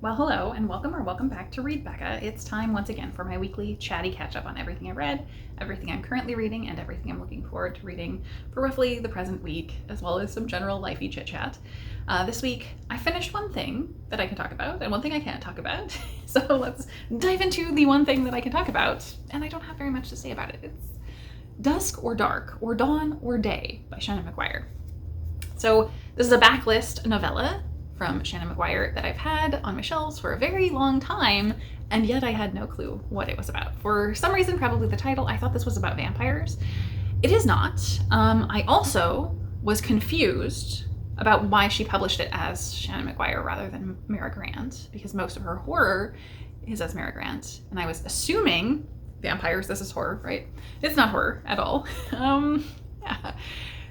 Well, hello and welcome or welcome back to Read Becca. It's time once again for my weekly chatty catch up on everything I read, everything I'm currently reading, and everything I'm looking forward to reading for roughly the present week, as well as some general lifey chit chat. This week, I finished one thing that I can talk about and one thing I can't talk about. So let's dive into the one thing that I can talk about, and I don't have very much to say about it. It's Dusk or Dark, or Dawn or Day by Seanan McGuire. So this is a backlist novella from Seanan McGuire that I've had on my shelves for a very long time, and yet I had no clue what it was about. For some reason, probably the title, I thought this was about vampires. It is not. I also was confused about why she published it as Seanan McGuire rather than Mara Grant, because most of her horror is as Mara Grant, and I was assuming vampires, this is horror, right? It's not horror at all. Yeah.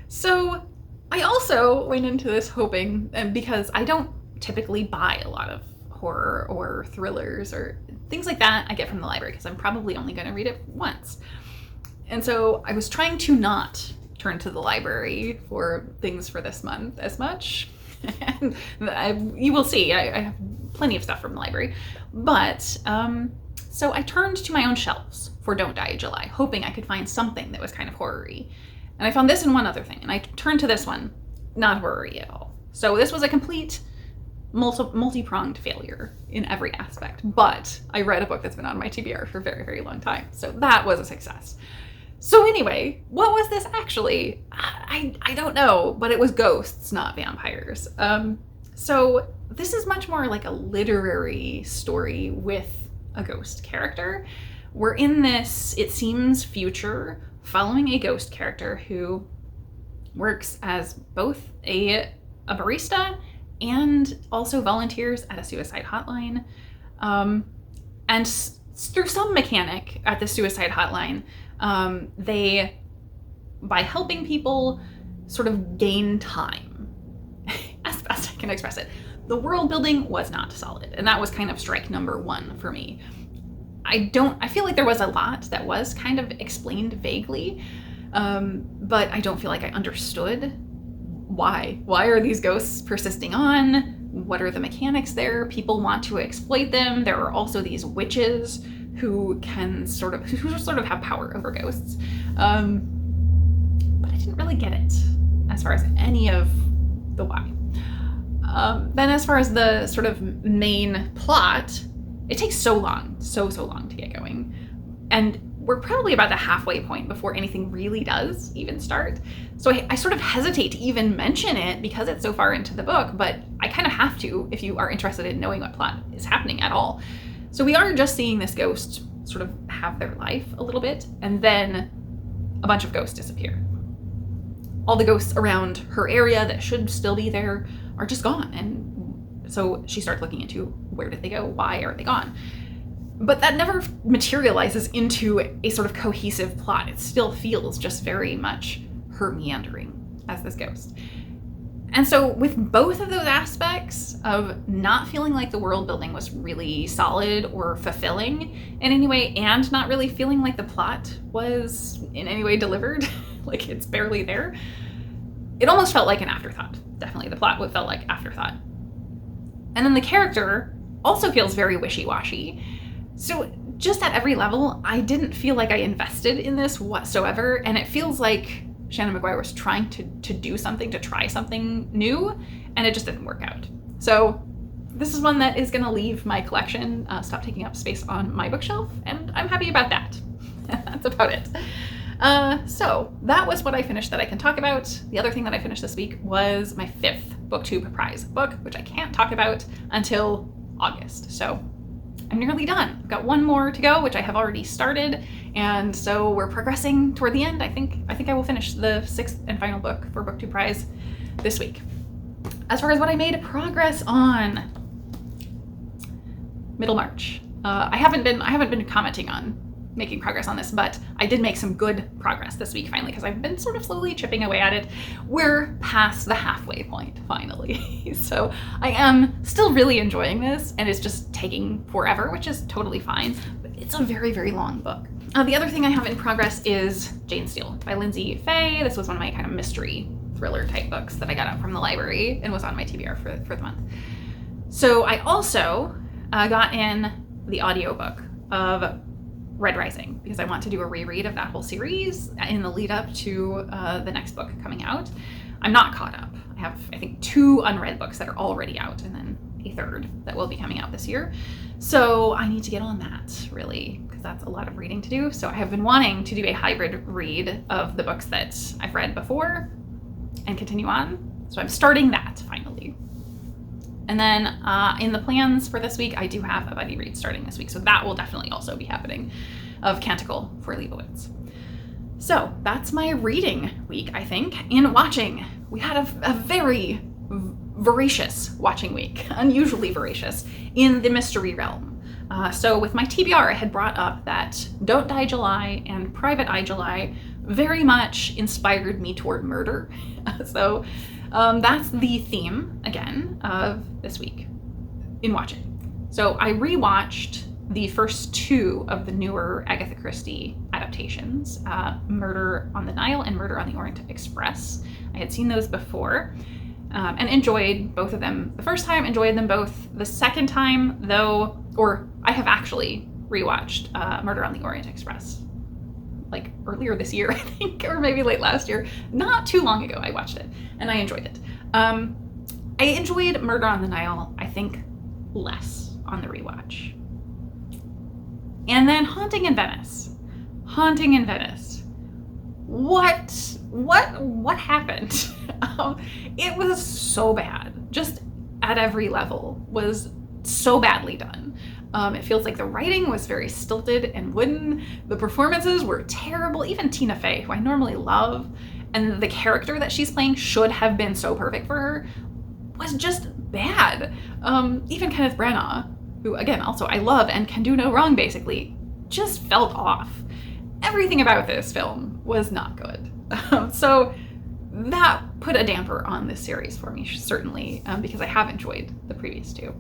So I also went into this hoping, because I don't typically buy a lot of horror or thrillers or things like that I get from the library, because I'm probably only going to read it once. And so I was trying to not turn to the library for things for this month as much. And you will see, I have plenty of stuff from the library. But so I turned to my own shelves for Don't Die July, hoping I could find something that was kind of horror-y. And I found this and one other thing, and I turned to this one, not horror-y at all. So this was a complete multi-pronged failure in every aspect, but I read a book that's been on my TBR for a very, very long time. So that was a success. So anyway, what was this actually? I don't know, but it was ghosts, not vampires. So this is much more like a literary story with a ghost character. We're in this, it seems, future, following a ghost character who works as both a barista and also volunteers at a suicide hotline. And through some mechanic at the suicide hotline, they, by helping people, sort of gain time, as best I can express it. The world building was not solid, and that was kind of strike number one for me. I feel like there was a lot that was kind of explained vaguely, but I don't feel like I understood why. Why are these ghosts persisting on? What are the mechanics there? People want to exploit them. There are also these witches who sort of have power over ghosts. But I didn't really get it as far as any of the why. Then as far as the sort of main plot, it takes so long to get going. And we're probably about the halfway point before anything really does even start. So I sort of hesitate to even mention it because it's so far into the book, but I kind of have to if you are interested in knowing what plot is happening at all. So we are just seeing this ghost sort of have their life a little bit, and then a bunch of ghosts disappear. All the ghosts around her area that should still be there are just gone, and so she starts looking into where did they go? Why are they gone? But that never materializes into a sort of cohesive plot. It still feels just very much her meandering as this ghost. And so with both of those aspects of not feeling like the world building was really solid or fulfilling in any way, and not really feeling like the plot was in any way delivered, like it's barely there, it almost felt like an afterthought. Definitely the plot felt like afterthought. And then the character also feels very wishy-washy. So just at every level, I didn't feel like I invested in this whatsoever. And it feels like Seanan McGuire was trying to do something, to try something new, and it just didn't work out. So this is one that is going to leave my collection, stop taking up space on my bookshelf, and I'm happy about that. That's about it. So that was what I finished that I can talk about. The other thing that I finished this week was my 5th BookTube prize book, which I can't talk about until August. So I'm nearly done. I've got one more to go, which I have already started. And so we're progressing toward the end. I think I will finish the 6th and final book for BookTube prize this week. As far as what I made progress on, middle March. I haven't been commenting on making progress on this, but I did make some good progress this week finally, because I've been sort of slowly chipping away at it. We're past the halfway point finally. So I am still really enjoying this, and it's just taking forever, which is totally fine, but it's a very, very long book. The other thing I have in progress is Jane Steele by Lindsay Fay. This was one of my kind of mystery thriller type books that I got out from the library and was on my TBR for the month. So I also got in the audiobook of Red Rising because I want to do a reread of that whole series in the lead up to the next book coming out. I'm not caught up. I have, I think, 2 unread books that are already out and then a 3rd that will be coming out this year. So I need to get on that, really, because that's a lot of reading to do. So I have been wanting to do a hybrid read of the books that I've read before and continue on. So I'm starting that finally. And then in the plans for this week, I do have a buddy read starting this week. So that will definitely also be happening, of Canticle for Leibowitz. So that's my reading week, I think. In watching, we had a very voracious watching week, unusually voracious, in the mystery realm. So with my TBR, I had brought up that Don't Die July and Private Eye July very much inspired me toward murder. So that's the theme, again, of this week in watching. So I rewatched the first 2 of the newer Agatha Christie adaptations, Murder on the Nile and Murder on the Orient Express. I had seen those before and enjoyed both of them the first time, enjoyed them both the second time, though, or I have actually rewatched Murder on the Orient Express like earlier this year, I think, or maybe late last year. Not too long ago I watched it and I enjoyed it. I enjoyed Murder on the Nile, I think, less on the rewatch. And then Haunting in Venice. Haunting in Venice. What happened? It was so bad. Just at every level was so badly done. It feels like the writing was very stilted and wooden. The performances were terrible. Even Tina Fey, who I normally love, and the character that she's playing should have been so perfect for her, was just bad. Even Kenneth Branagh, who again also I love and can do no wrong basically, just felt off. Everything about this film was not good. So that put a damper on this series for me, certainly, because I have enjoyed the previous 2.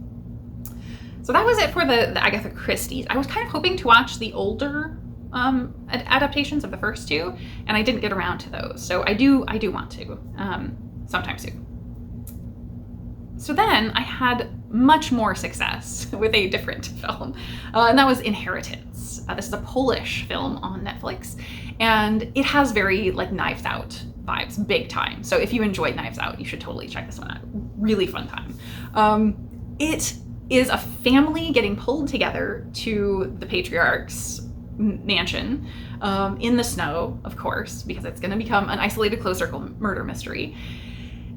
So that was it for the Agatha Christie's. I was kind of hoping to watch the older adaptations of the first 2, and I didn't get around to those. So I do want to sometime soon. So then I had much more success with a different film, and that was Inheritance. This is a Polish film on Netflix, and it has very like Knives Out vibes, big time. So if you enjoyed Knives Out, you should totally check this one out. Really fun time. It is a family getting pulled together to the patriarch's mansion in the snow, of course, because it's going to become an isolated closed circle murder mystery.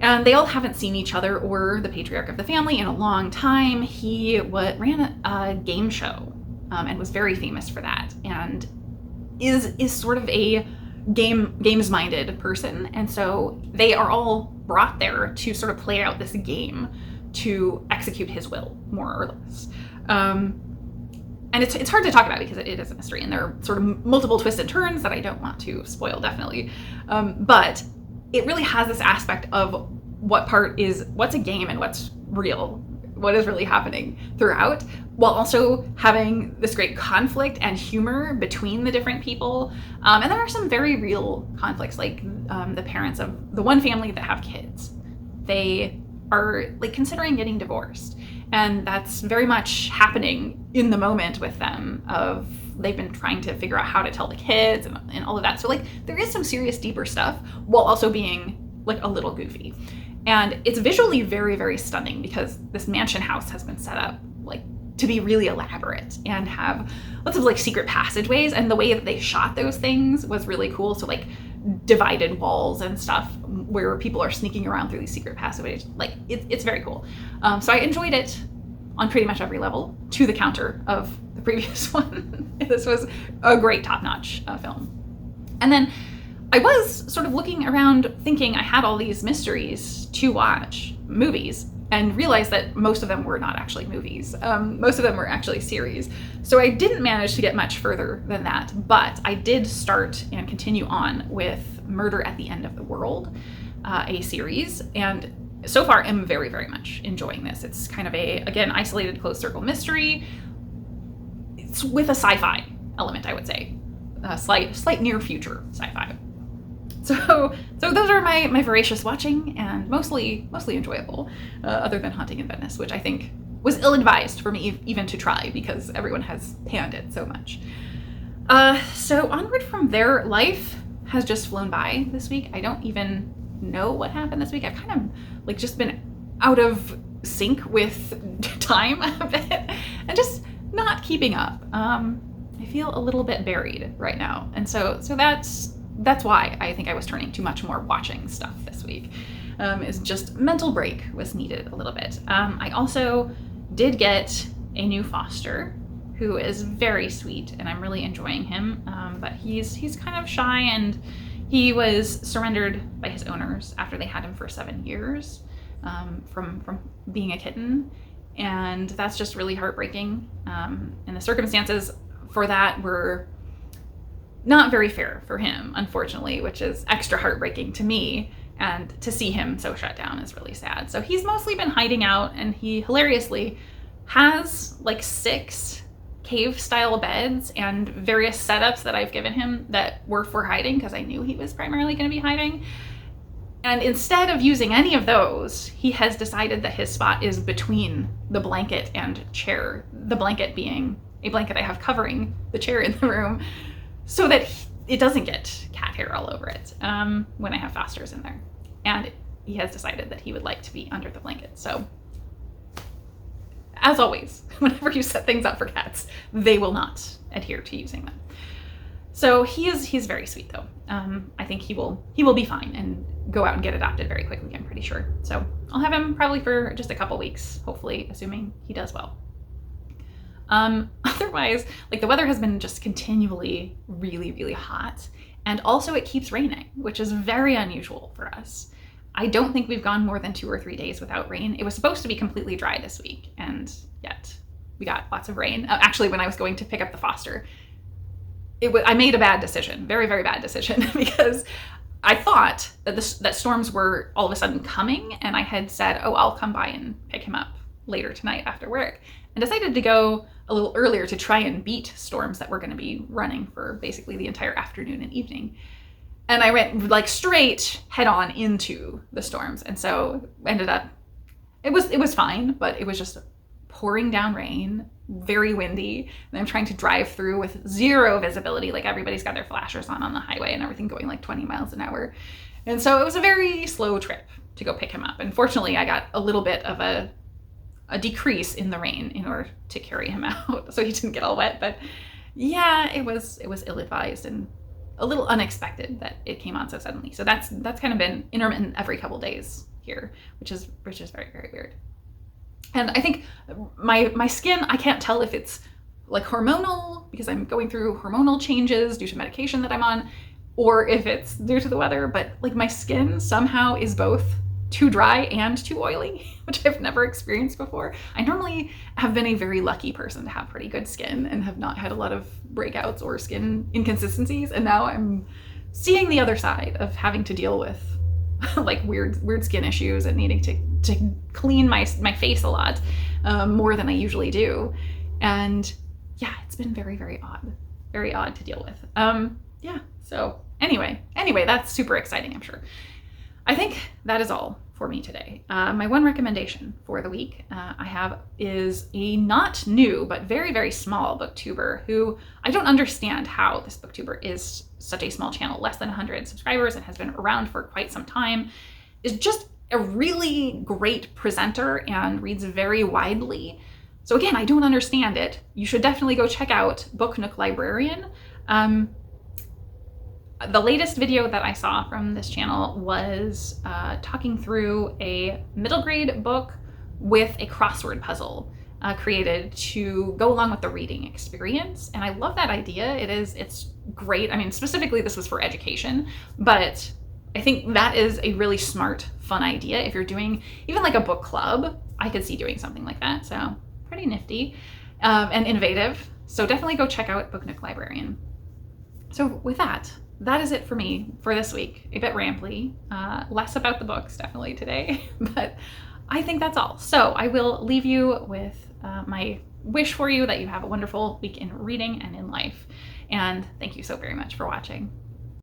And they all haven't seen each other or the patriarch of the family in a long time. He ran a game show and was very famous for that, and is sort of a games-minded person. And so they are all brought there to sort of play out this game to execute his will, more or less. And it's hard to talk about because it is a mystery, and there are sort of multiple twists and turns that I don't want to spoil, definitely. But it really has this aspect of what's a game and what's real, what is really happening throughout, while also having this great conflict and humor between the different people. And there are some very real conflicts, like the parents of the one family that have kids. They are like considering getting divorced, and that's very much happening in the moment with them. They've been trying to figure out how to tell the kids and all of that. So like there is some serious deeper stuff while also being like a little goofy. And it's visually very, very stunning because this mansion house has been set up like to be really elaborate and have lots of like secret passageways, and the way that they shot those things was really cool. So like divided walls and stuff where people are sneaking around through these secret passageways. Like it's very cool. So I enjoyed it on pretty much every level, to the counter of the previous one. This was a great top-notch film. And then I was sort of looking around thinking I had all these mysteries to watch, movies, and realized that most of them were not actually movies. Most of them were actually series. So I didn't manage to get much further than that, but I did start and continue on with Murder at the End of the World, a series, and so far I'm very, very much enjoying this. It's kind of a, again, isolated closed circle mystery. It's with a sci-fi element, I would say. A slight near future sci-fi. So those are my voracious watching, and mostly enjoyable, other than Haunting in Venice, which I think was ill-advised for me even to try because everyone has panned it so much. So onward from there, life has just flown by this week. I don't even know what happened this week. I've kind of like just been out of sync with time a bit and just not keeping up. I feel a little bit buried right now. And so that's why I think I was turning to much more watching stuff this week. Is just mental break was needed a little bit. I also did get a new foster who is very sweet and I'm really enjoying him. But he's kind of shy and he was surrendered by his owners after they had him for 7 years from being a kitten. And that's just really heartbreaking. And the circumstances for that were not very fair for him, unfortunately, which is extra heartbreaking to me. And to see him so shut down is really sad. So he's mostly been hiding out, and he hilariously has like 6 cave-style beds and various setups that I've given him that were for hiding because I knew he was primarily going to be hiding. And instead of using any of those, he has decided that his spot is between the blanket and chair, the blanket being a blanket I have covering the chair in the room so that it doesn't get cat hair all over it when I have fosters in there. And he has decided that he would like to be under the blanket. So as always, whenever you set things up for cats, they will not adhere to using them. So he's very sweet though. I think he will be fine and go out and get adopted very quickly, I'm pretty sure. So I'll have him probably for just a couple weeks, hopefully, assuming he does well. Otherwise, like the weather has been just continually really, really hot. And also it keeps raining, which is very unusual for us. I don't think we've gone more than 2 or 3 days without rain. It was supposed to be completely dry this week, and yet we got lots of rain. Actually, when I was going to pick up the foster, I made a bad decision, very, very bad decision, because I thought that storms were all of a sudden coming, and I had said, oh, I'll come by and pick him up later tonight after work, and decided to go a little earlier to try and beat storms that were going to be running for basically the entire afternoon and evening. And I went like straight head on into the storms. And so ended up, it was fine, but it was just pouring down rain, very windy. And I'm trying to drive through with 0 visibility. Like everybody's got their flashers on the highway and everything going like 20 miles an hour. And so it was a very slow trip to go pick him up. And fortunately, I got a little bit of a decrease in the rain in order to carry him out so he didn't get all wet. But yeah, it was ill-advised and a little unexpected that it came on so suddenly. So that's kind of been intermittent every couple days here, which is very, very weird. And I think my skin, I can't tell if it's like hormonal because I'm going through hormonal changes due to medication that I'm on, or if it's due to the weather, but like my skin somehow is both too dry and too oily, which I've never experienced before. I normally have been a very lucky person to have pretty good skin and have not had a lot of breakouts or skin inconsistencies. And now I'm seeing the other side of having to deal with like weird skin issues and needing to clean my face a lot more than I usually do. And yeah, it's been very, very odd to deal with. Yeah, so anyway, that's super exciting, I'm sure. I think that is all for me today. My one recommendation for the week I have is a not new, but very, very small booktuber who I don't understand how this booktuber is such a small channel, less than 100 subscribers and has been around for quite some time, is just a really great presenter and reads very widely. So again, I don't understand it. You should definitely go check out Book Nook Librarian. The latest video that I saw from this channel was talking through a middle grade book with a crossword puzzle created to go along with the reading experience. And I love that idea. It's great. I mean, specifically this was for education, but I think that is a really smart, fun idea. If you're doing even like a book club, I could see doing something like that. So pretty nifty and innovative. So definitely go check out Book Nook Librarian. So with that is it for me for this week. A bit rambly, less about the books definitely today, but I think that's all. So I will leave you with my wish for you that you have a wonderful week in reading and in life. And thank you so very much for watching.